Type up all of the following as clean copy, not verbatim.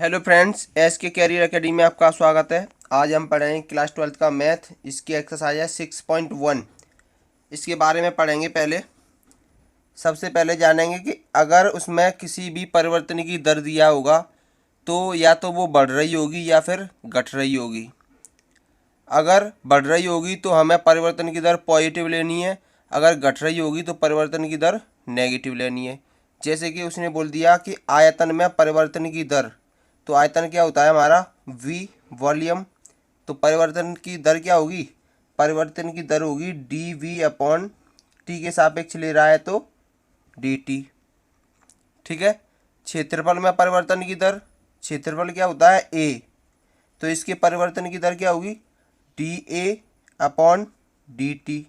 Hello friends, S के career academy में आपका स्वागत है। आज हम पढ़ेंगे क्लास 12 का मैथ। इसकी एक्सरसाइज है 6.1। इसके बारे में पढ़ेंगे। सबसे पहले जानेंगे कि अगर उसमें किसी भी परिवर्तन की दर दिया होगा तो या तो वो बढ़ रही होगी या फिर घट रही होगी। अगर बढ़ रही होगी तो हमें परिवर्तन की दर पॉजिटिव लेनी है, अगर घट रही होगी तो परिवर्तन की दर नेगेटिव लेनी है। जैसे कि उसने बोल दिया कि आयतन में परिवर्तन की दर, तो आयतन क्या होता है हमारा v वॉल्यूम। तो परिवर्तन की दर क्या होगी, परिवर्तन की दर होगी dv/t के सापेक्ष ले रहा है तो dt। ठीक है। क्षेत्रफल में परिवर्तन की दर, क्षेत्रफल क्या होता है a, तो इसके परिवर्तन की दर क्या होगी dA/dt।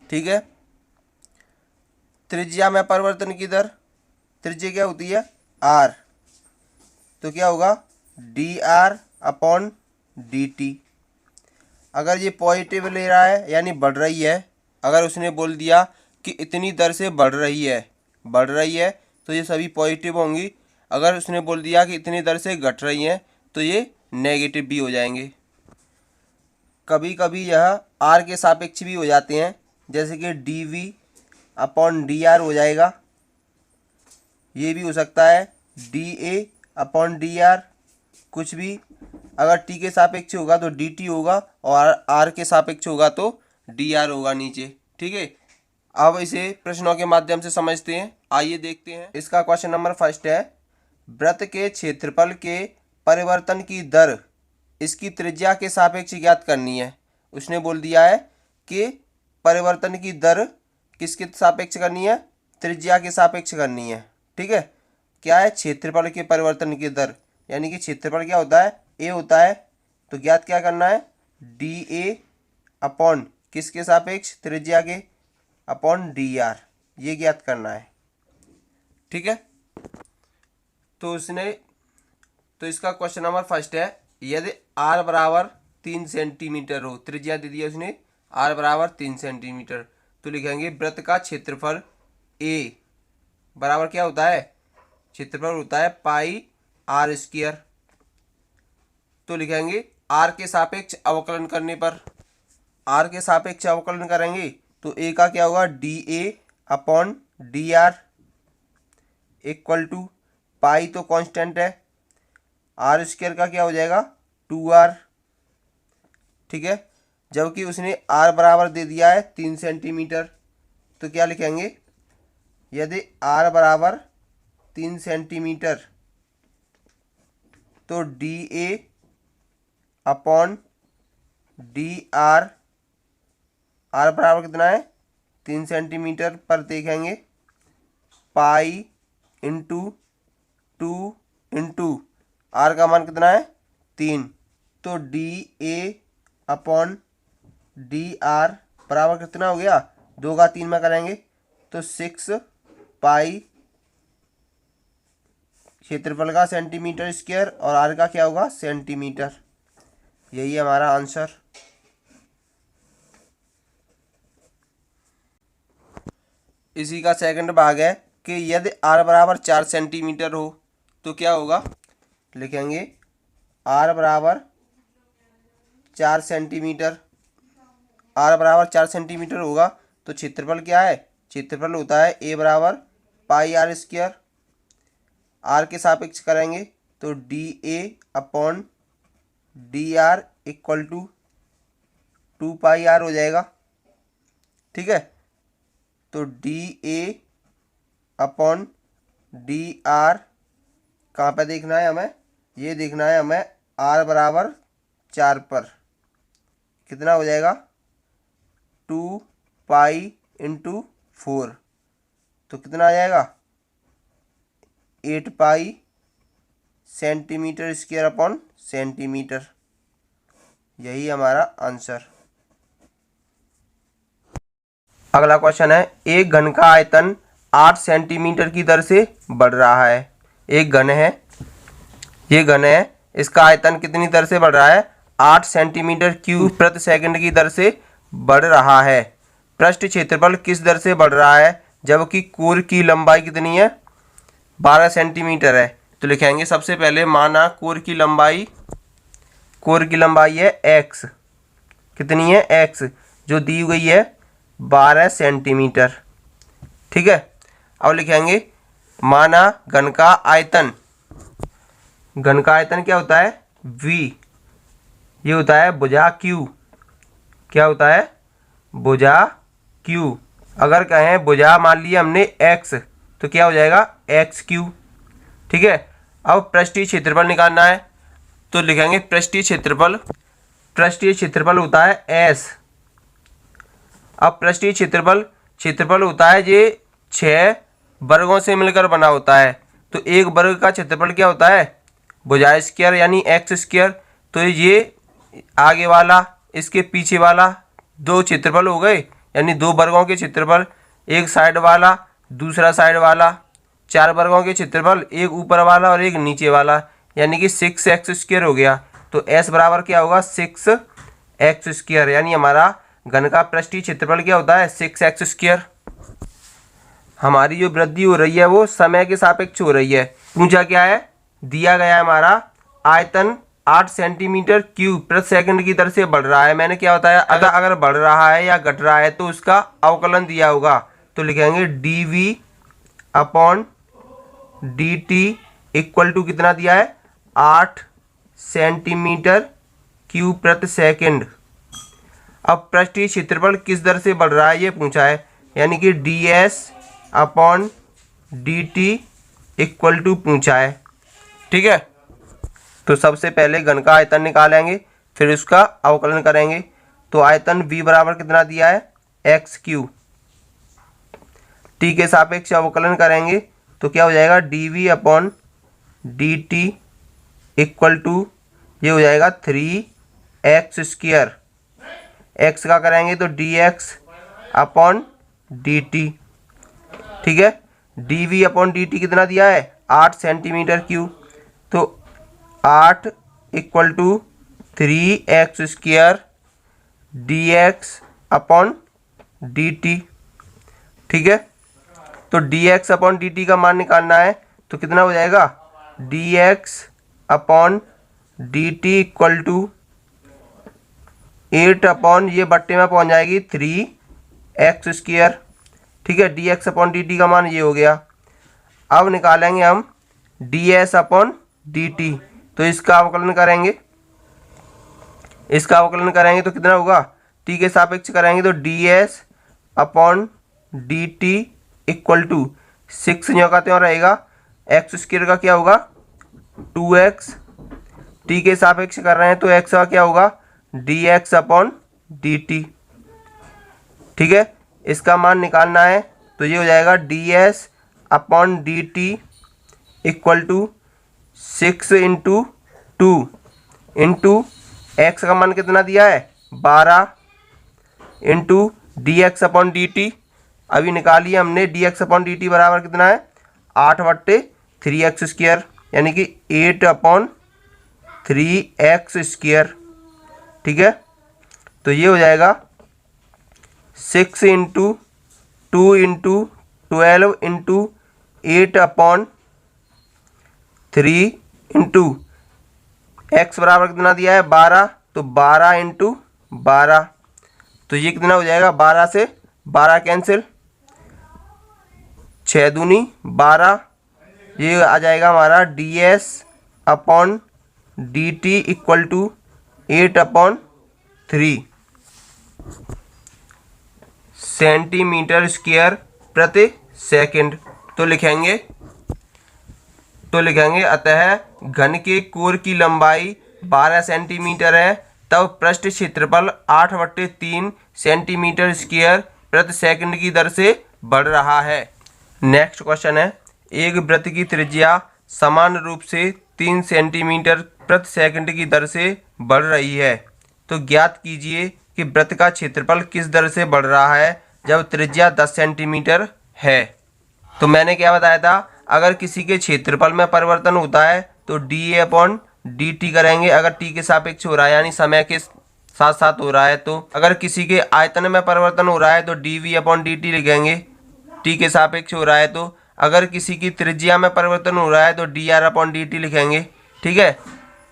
ठीक है। त्रिज्या में परिवर्तन की दर, त्रिज्या क्या होती है r, तो क्या होगा dr/dt। अगर ये पॉजिटिव ले रहा है यानी बढ़ रही है, अगर उसने बोल दिया कि इतनी दर से बढ़ रही है तो ये सभी पॉजिटिव होंगी। अगर उसने बोल दिया कि इतनी दर से घट रही हैं तो ये नेगेटिव भी हो जाएंगे। कभी कभी यह r के सापेक्ष भी हो जाते हैं, जैसे कि dv/dr हो जाएगा। ये भी हो सकता है dA/dr। कुछ भी अगर t के सापेक्ष होगा तो dt होगा और r के सापेक्ष होगा तो dr होगा नीचे। ठीक है। अब इसे प्रश्नों के माध्यम से समझते हैं। आइए देखते हैं। इसका क्वेश्चन नंबर फर्स्ट है, वृत्त के क्षेत्रफल के परिवर्तन की दर इसकी त्रिज्या के सापेक्ष ज्ञात करनी है। उसने बोल दिया है कि परिवर्तन की दर किसके सापेक्ष करनी है, त्रिज्या के सापेक्ष करनी है। ठीक है। क्या है, क्षेत्रफल के परिवर्तन की दर, यानी कि क्षेत्रफल क्या होता है a होता है, तो ज्ञात क्या करना है dA/ किसके सापेक्ष, त्रिज्या के dr, ये ज्ञात करना है। ठीक है। तो इसका क्वेश्चन नंबर फर्स्ट है, यदि r बराबर 3 सेंटीमीटर हो, त्रिज्या दे दिया उसने r बराबर 3 सेंटीमीटर, तो लिखेंगे वृत्त का क्षेत्रफल a बराबर क्या होता है, क्षेत्रफल होता है πr²। तो लिखेंगे r के सापेक्ष अवकलन करने पर, r के सापेक्ष अवकलन करेंगे तो a का क्या होगा dA/dr इक्वल टू पाई तो कांस्टेंट है, r² का क्या हो जाएगा 2r। ठीक है। जबकि उसने r बराबर दे दिया है 3 सेंटीमीटर, तो क्या लिखेंगे, यदि r बराबर 3 सेंटीमीटर तो dA/dr, r बराबर कितना है 3 सेंटीमीटर पर देखेंगे पाई इंटू 2 इंटू r का मान कितना है 3, तो dA/dr बराबर कितना हो गया, 2 का 3 में करेंगे तो 6 पाई क्षेत्रफल का सेंटीमीटर स्क्वायर और r का क्या होगा सेंटीमीटर। यही है हमारा आंसर। इसी का सेकंड भाग है कि यदि r बराबर 4 सेंटीमीटर हो तो क्या होगा, लिखेंगे r बराबर 4 सेंटीमीटर, r बराबर 4 सेंटीमीटर होगा तो क्षेत्रफल क्या है, क्षेत्रफल होता है a बराबर πr²। r के सापेक्ष करेंगे तो dA/dr इक्वल टू 2πr हो जाएगा। ठीक है। तो dA/dr कहाँ पे देखना है हमें, ये देखना है हमें r बराबर 4 पर, कितना हो जाएगा 2 पाई इंटू 4, तो कितना आ जाएगा 8 पाई सेंटीमीटर स्क्वायर अपॉन सेंटीमीटर। यही हमारा आंसर। अगला क्वेश्चन है, एक घन का आयतन 8 सेंटीमीटर की दर से बढ़ रहा है। एक घन है, ये घन है, इसका आयतन कितनी दर से बढ़ रहा है, 8 सेंटीमीटर क्यूब प्रति सेकंड की दर से बढ़ रहा है। पृष्ठ क्षेत्रफल किस दर से बढ़ रहा है, जबकि कोर की लंबाई कितनी है 12 सेंटीमीटर है। तो लिखेंगे सबसे पहले माना कोर की लंबाई है x, कितनी है x, जो दी गई है 12 सेंटीमीटर। ठीक है। अब लिखेंगे माना घन का आयतन क्या होता है v, ये होता है भुजा q। क्या होता है भुजा q। अगर कहें भुजा मान लिया हमने x तो क्या हो जाएगा x3। ठीक है। अब पृष्ठीय क्षेत्रफल निकालना है तो लिखेंगे पृष्ठीय क्षेत्रफल होता है s। अब पृष्ठीय क्षेत्रफल होता है ये 6 वर्गों से मिलकर बना होता है। तो एक वर्ग का क्षेत्रफल क्या होता है भुजा स्क्वायर यानी एक्स स्क्वायर। तो ये आगे वाला इसके पीछे वाला दो क्षेत्रफल हो गए, यानी दो वर्गों के क्षेत्रफल, एक साइड वाला दूसरा साइड वाला, 4 वर्गों के क्षेत्रफल, एक ऊपर वाला और एक नीचे वाला, यानी कि 6x² हो गया। तो s बराबर क्या होगा 6x², यानी हमारा घन का पृष्ठीय क्षेत्रफल क्या होता है 6x²। हमारी जो वृद्धि हो रही है वो समय के सापेक्ष हो रही है। पूछा क्या है, दिया गया है हमारा आयतन 8 सेंटीमीटर क्यूब प्रति सेकंड की दर से बढ़ रहा है। मैंने क्या बताया, अगर बढ़ रहा है या घट रहा है तो उसका अवकलन दिया होगा। तो लिखेंगे dv/dt इक्वल टू कितना दिया है 8 सेंटीमीटर क्यूब प्रति सेकंड। अब पृष्ठीय क्षेत्रफल किस दर से बढ़ रहा है ये पूछा है, यानी कि ds/dt इक्वल टू पूछा है। ठीक है। तो सबसे पहले घन का आयतन निकालेंगे, फिर उसका अवकलन करेंगे। तो आयतन v बराबर कितना दिया है x3, t के सापेक्ष अवकलन करेंगे तो क्या हो जाएगा dv/dt इक्वल टू ये हो जाएगा 3x²। x का करेंगे तो dx/dt। ठीक है। dv/dt कितना दिया है 8 सेंटीमीटर क्यूब, तो 8 इक्वल टू 3x² dx/dt। ठीक है। तो dx/dt का मान निकालना है तो कितना हो जाएगा dx/dt इक्वल टू 8 ये बट्टे में पहुंच जाएगी 3x²। ठीक है। dx/dt का मान ये हो गया। अब निकालेंगे हम ds/dt, तो इसका अवकलन करेंगे तो कितना होगा, t के सापेक्ष करेंगे तो ds/dt इक्वल टू 6 जो का त्यों रहेगा, x² का क्या होगा 2x, t के सापेक्ष कर रहे हैं तो x का क्या होगा dx/dt। ठीक है। इसका मान निकालना है तो ये हो जाएगा ds/dt equal to 6 into 2 into x का मान कितना दिया है 12 इंटू dx/dt। अभी निकालिए हमने dx/dt बराबर कितना है 8/3x², यानी कि 8/3x²। ठीक है। तो ये हो जाएगा 6 into 2 into 12 into 8/3 into x बराबर कितना दिया है 12, तो 12 इंटू 12, तो ये कितना हो जाएगा 12 से 12 कैंसिल, 6 दूनी 12, ये आ जाएगा हमारा ds/dt equal to 8/3 centimetre square प्रति सेकंड। तो लिखेंगे अतः घन के कोर की लंबाई 12 सेंटीमीटर है, तब पृष्ठ क्षेत्रफल 8/3 सेंटीमीटर स्क्वायर प्रति सेकंड की दर से बढ़ रहा है। नेक्स्ट क्वेश्चन है, एक वृत्त की त्रिज्या समान रूप से 3 सेंटीमीटर प्रति सेकंड की दर से बढ़ रही है, तो ज्ञात कीजिए कि वृत्त का क्षेत्रफल किस दर से बढ़ रहा है जब त्रिज्या 10 सेंटीमीटर है। तो मैंने क्या बताया था, अगर किसी के क्षेत्रफल में परिवर्तन होता है तो dA/dt करेंगे, अगर t के सापेक्ष हो रहा है यानी समय के साथ साथ हो रहा है। तो अगर किसी के आयतन में परिवर्तन हो रहा है तो dv/dt लिखेंगे, t के सापेक्ष हो रहा है। तो अगर किसी की त्रिज्या में परिवर्तन हो रहा है तो D r upon D T लिखेंगे, ठीक है।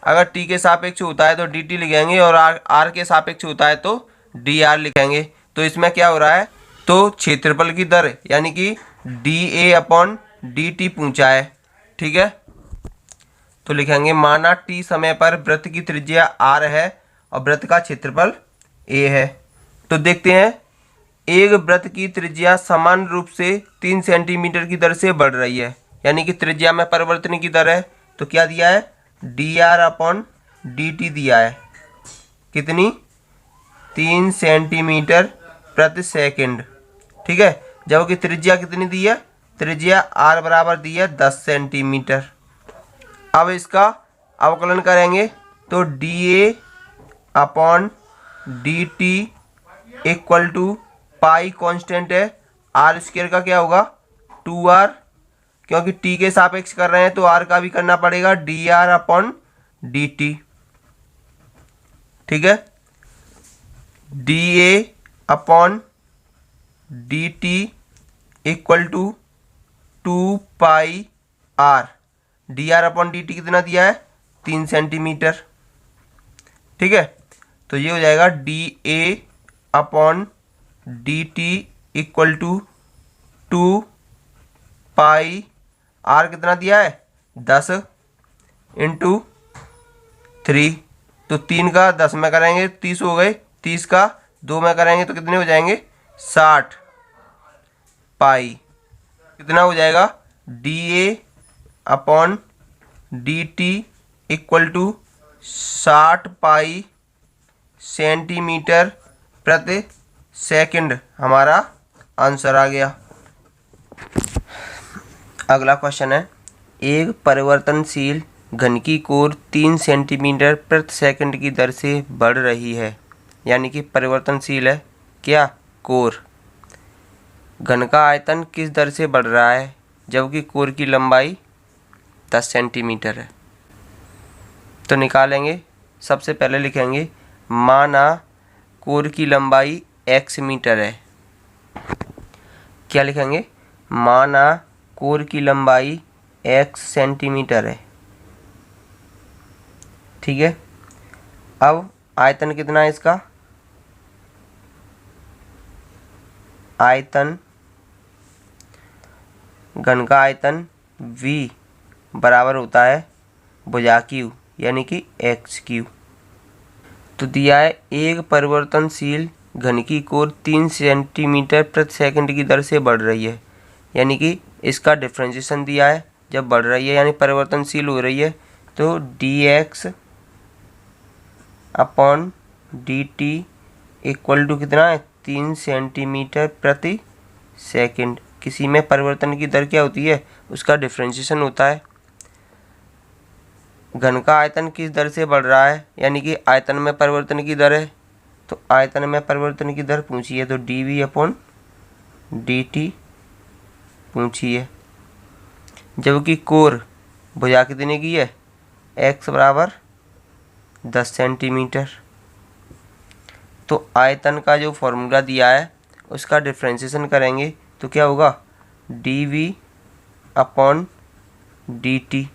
अगर टी के सापेक्ष होता है तो डी टी लिखेंगे और आर के सापेक्ष होता है तो डी आर लिखेंगे। तो इसमें क्या हो रहा है, तो क्षेत्रफल की दर यानी कि D A upon D T पूछा है, ठीक है। तो लिखेंगे माना टी समय पर वृत्त की त्रिज्या आर है और वृत्त का क्षेत्रफल ए है। तो देखते हैं, एक वृत्त की त्रिज्या समान रूप से 3 सेंटीमीटर की दर से बढ़ रही है, यानी कि त्रिज्या में परिवर्तन की दर है। तो क्या दिया है, D r upon D T दिया है, कितनी, 3 सेंटीमीटर प्रति सेकंड, ठीक है। जबकि त्रिज्या कितनी दी है, त्रिज्या आर बराबर दी है 10 सेंटीमीटर। अब इसका अवकलन करेंगे तो d A upon D T equal to pi constant है, आर स्क्वायर का क्या होगा 2r, क्योंकि टी के सापेक्ष कर रहे हैं तो आर का भी करना पड़ेगा, d r upon D t, ठीक है। D A upon D T equal to 2 pi r, d r upon D t कितना दिया है 3 सेंटीमीटर, ठीक है। तो ये हो जाएगा D A upon D T equal to 2 pi R कितना दिया है 10 इंटू 3, तो 3 का 10 में करेंगे 30 हो गए, 30 का 2 में करेंगे तो कितने हो जाएंगे 60 पाई, कितना हो जाएगा D A upon D T equal to 60 pi centimetre प्रति सेकंड, हमारा आंसर आ गया। अगला क्वेश्चन है, एक परिवर्तनशील घन की कोर 3 सेंटीमीटर प्रति सेकंड की दर से बढ़ रही है, यानी कि परिवर्तनशील है क्या, कोर। घन का आयतन किस दर से बढ़ रहा है, जबकि कोर की लंबाई 10 सेंटीमीटर है। तो निकालेंगे, सबसे पहले लिखेंगे माना कोर की लंबाई x मीटर है, क्या लिखेंगे, माना कोर की लंबाई x सेंटीमीटर है, ठीक है। अब आयतन कितना है इसका, आयतन, घन का आयतन v बराबर होता है भुजा q यानी कि एक्स क्यू। तो दिया है एक परिवर्तनशील घन की कोर 3 सेंटीमीटर प्रति सेकंड की दर से बढ़ रही है, यानी कि इसका डिफ्रेंशिएशन दिया है, जब बढ़ रही है यानी परिवर्तनशील हो रही है तो D X upon D T equal to कितना है 3 सेंटीमीटर प्रति सेकंड। किसी में परिवर्तन की दर क्या होती है, उसका डिफ्रेंशिएशन होता है। घन का आयतन किस दर से बढ़ रहा है, यानी कि आयतन में परिवर्तन की दर है, तो आयतन में परिवर्तन की दर पूछी है तो D V upon D T पूछी है। जबकि कोर भुजा कितने की है, एक्स बराबर 10 सेंटीमीटर। तो आयतन का जो फॉर्मूला दिया है उसका डिफ्रेंशिएशन करेंगे तो क्या होगा, D V upon D T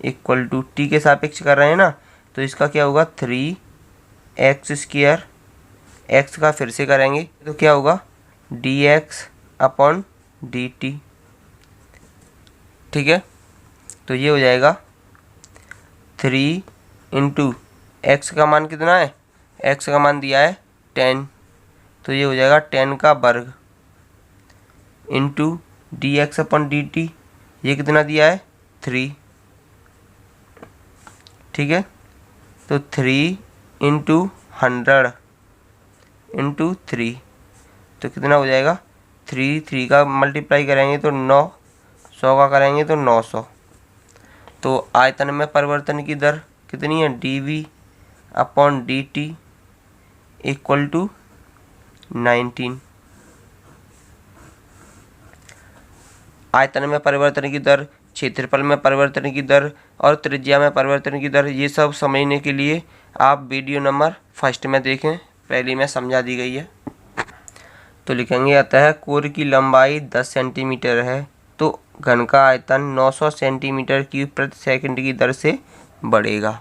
equal to, T के सापेक्ष कर रहे हैं ना, तो इसका क्या होगा 3x स्क्वायर, एक्स का फिर से करेंगे तो क्या होगा D X upon D t, ठीक है। तो ये हो जाएगा 3 इंटू एक्स का मान कितना है, एक्स का मान दिया है 10, तो ये हो जाएगा 10 का वर्ग into D X upon D T, ये कितना दिया है 3, ठीक है। तो 3 इंटू 100 इंटू 3, तो कितना हो जाएगा 3 का मल्टीप्लाई करेंगे तो 9, 100 का करेंगे तो 900। तो आयतन में परिवर्तन की दर कितनी है, D V upon D T equal to 19। आयतन में परिवर्तन की दर, क्षेत्रफल में परिवर्तन की दर और त्रिज्या में परिवर्तन की दर, ये सब समझने के लिए आप वीडियो नंबर 1 में देखें, पहले में समझा दी गई है। तो लिखेंगे अतः कोर की लंबाई 10 सेंटीमीटर है, तो घन का आयतन 900 सेंटीमीटर क्यूब प्रति सेकंड की दर से बढ़ेगा।